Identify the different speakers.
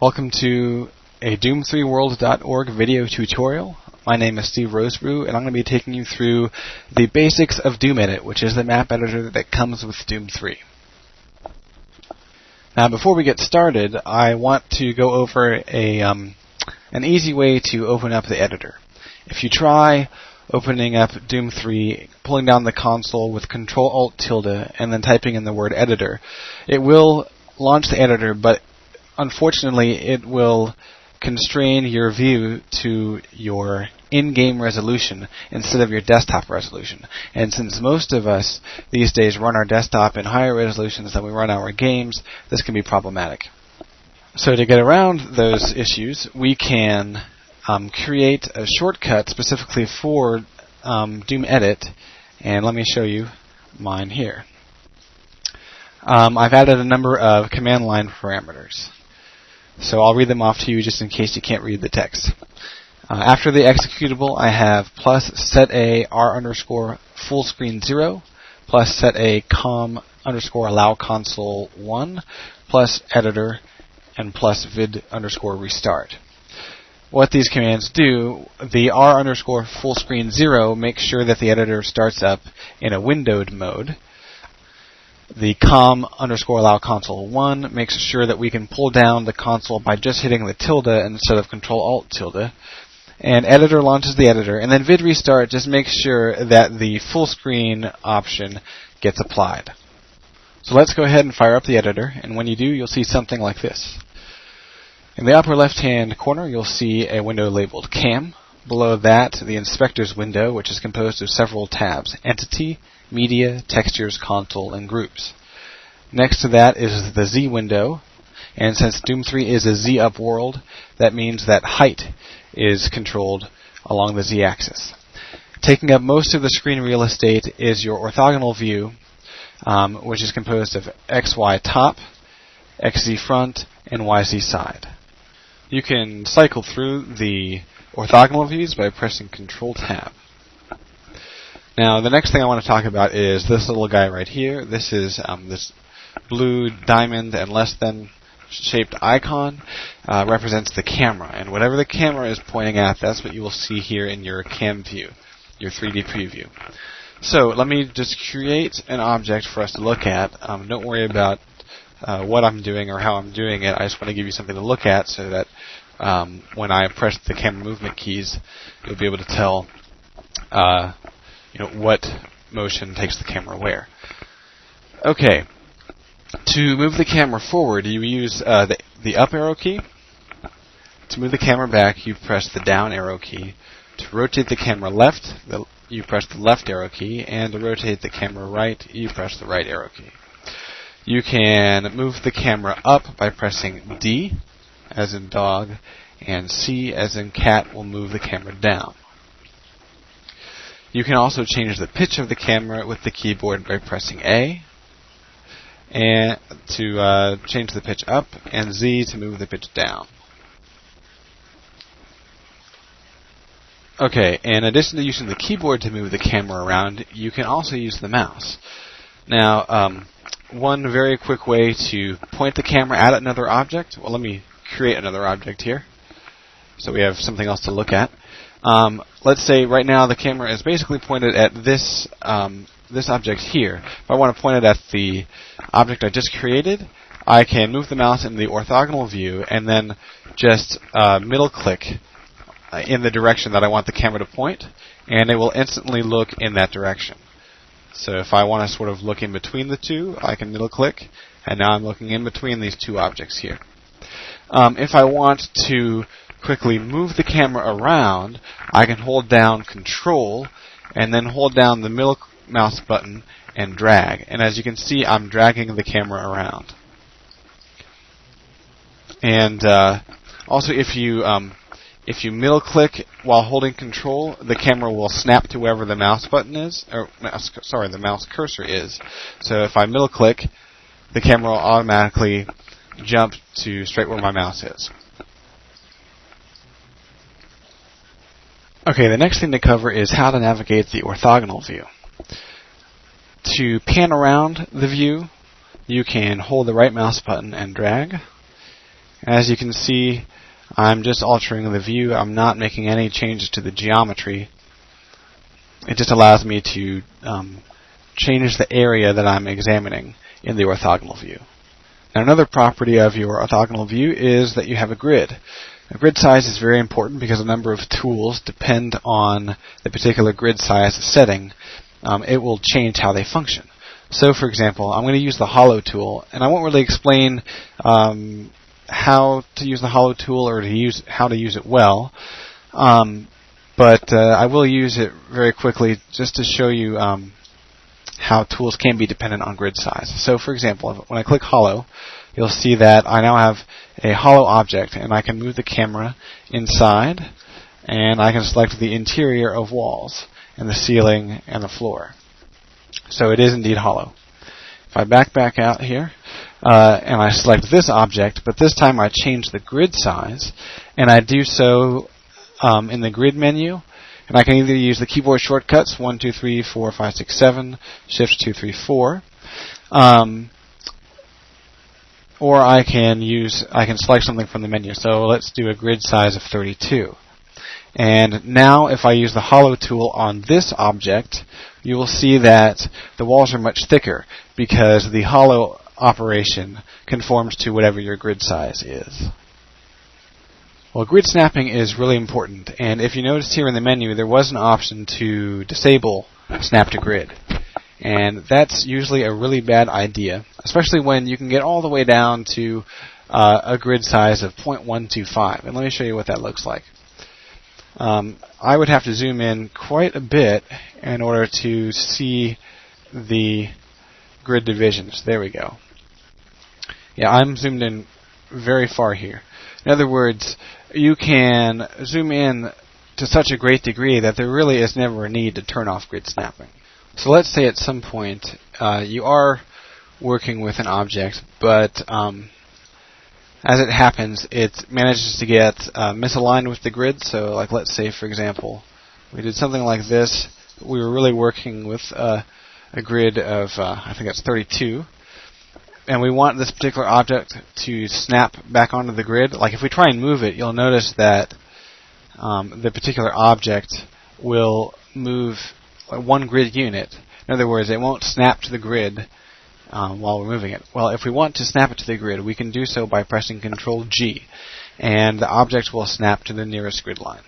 Speaker 1: Welcome to a Doom3world.org video tutorial. My name is Steve Rosebrough, and I'm going to be taking you through the basics of Doom Edit, which is the map editor that comes with Doom 3. Now, before we get started, I want to go over an easy way to open up the editor. If you try opening up Doom 3, pulling down the console with Control-Alt-tilde, and then typing in the word editor, it will launch the editor, but unfortunately, it will constrain your view to your in-game resolution instead of your desktop resolution. And since most of us these days run our desktop in higher resolutions than we run our games, this can be problematic. So to get around those issues, we can create a shortcut specifically for Doom Edit, and let me show you mine here. I've added a number of command line parameters. So I'll read them off to you just in case you can't read the text. After the executable, I have plus set a r underscore full screen 0, plus set a com underscore allow console 1, plus editor, and plus vid underscore restart. What these commands do, the r underscore full screen 0 makes sure that the editor starts up in a windowed mode. The com underscore allow console 1 makes sure that we can pull down the console by just hitting the tilde instead of Control-Alt-tilde. And editor launches the editor. And then vid restart just makes sure that the full screen option gets applied. So let's go ahead and fire up the editor. And when you do, you'll see something like this. In the upper left-hand corner, you'll see a window labeled Cam. Below that, the inspector's window, which is composed of several tabs: Entity, Media, Textures, Console, and Groups. Next to that is the Z window, and since Doom 3 is a Z-up world, that means that height is controlled along the Z-axis. Taking up most of the screen real estate is your orthogonal view, which is composed of XY top, XZ front, and YZ side. You can cycle through the orthogonal views by pressing Control-Tab. Now, the next thing I want to talk about is this little guy right here. This is this blue diamond and less than shaped icon represents the camera. And whatever the camera is pointing at, that's what you will see here in your cam view, your 3D preview. So let me just create an object for us to look at. Don't worry about what I'm doing or how I'm doing it. I just want to give you something to look at so that when I press the camera movement keys, you'll be able to tell what motion takes the camera where. Okay, to move the camera forward, you use the up arrow key. To move the camera back, you press the down arrow key. To rotate the camera left, you press the left arrow key, and to rotate the camera right, you press the right arrow key. You can move the camera up by pressing D, as in dog, and C, as in cat, will move the camera down. You can also change the pitch of the camera with the keyboard by pressing A, and to change the pitch up, and Z to move the pitch down. Okay, in addition to using the keyboard to move the camera around, you can also use the mouse. Now, one very quick way to point the camera at another object, well, let me create another object here so we have something else to look at. Let's say right now the camera is basically pointed at this object here. If I want to point it at the object I just created, I can move the mouse in the orthogonal view and then just middle click in the direction that I want the camera to point, and it will instantly look in that direction. So if I want to sort of look in between the two, I can middle click, and now I'm looking in between these two objects here. If I want to quickly move the camera around, I can hold down Control and then hold down the middle mouse button and drag. And as you can see, I'm dragging the camera around. And also, if you middle click while holding Control, the camera will snap to wherever the mouse button is, or the mouse cursor is. So if I middle click, the camera will automatically jump to straight where my mouse is. Okay, the next thing to cover is how to navigate the orthogonal view. To pan around the view, you can hold the right mouse button and drag. As you can see, I'm just altering the view. I'm not making any changes to the geometry. It just allows me to change the area that I'm examining in the orthogonal view. Now, another property of your orthogonal view is that you have a grid. A grid size is very important because a number of tools depend on the particular grid size setting. It will change how they function. So, for example, I'm going to use the hollow tool, and I won't really explain how to use the hollow tool or how to use it well, but I will use it very quickly just to show you how tools can be dependent on grid size. So, for example, when I click hollow, you'll see that I now have a hollow object, and I can move the camera inside, and I can select the interior of walls, and the ceiling, and the floor. So it is indeed hollow. If I back out here, and I select this object, but this time I change the grid size, and I do so in the grid menu, and I can either use the keyboard shortcuts 1, 2, 3, 4, 5, 6, 7, Shift 2, 3, 4, or I can select something from the menu. So let's do a grid size of 32. And now if I use the hollow tool on this object, you will see that the walls are much thicker because the hollow operation conforms to whatever your grid size is. Well, grid snapping is really important, and if you notice here in the menu, there was an option to disable snap to grid. And that's usually a really bad idea, especially when you can get all the way down to a grid size of 0.125. And let me show you what that looks like. I would have to zoom in quite a bit in order to see the grid divisions. There we go. Yeah, I'm zoomed in very far here. In other words, you can zoom in to such a great degree that there really is never a need to turn off grid snapping. So let's say at some point you are working with an object, but as it happens, it manages to get misaligned with the grid. So, like, let's say, for example, we did something like this. We were really working with a grid of, I think that's 32, and we want this particular object to snap back onto the grid. Like, if we try and move it, you'll notice that the particular object will move one grid unit. In other words, it won't snap to the grid while we're moving it. Well, if we want to snap it to the grid, we can do so by pressing Control G, and the object will snap to the nearest grid line.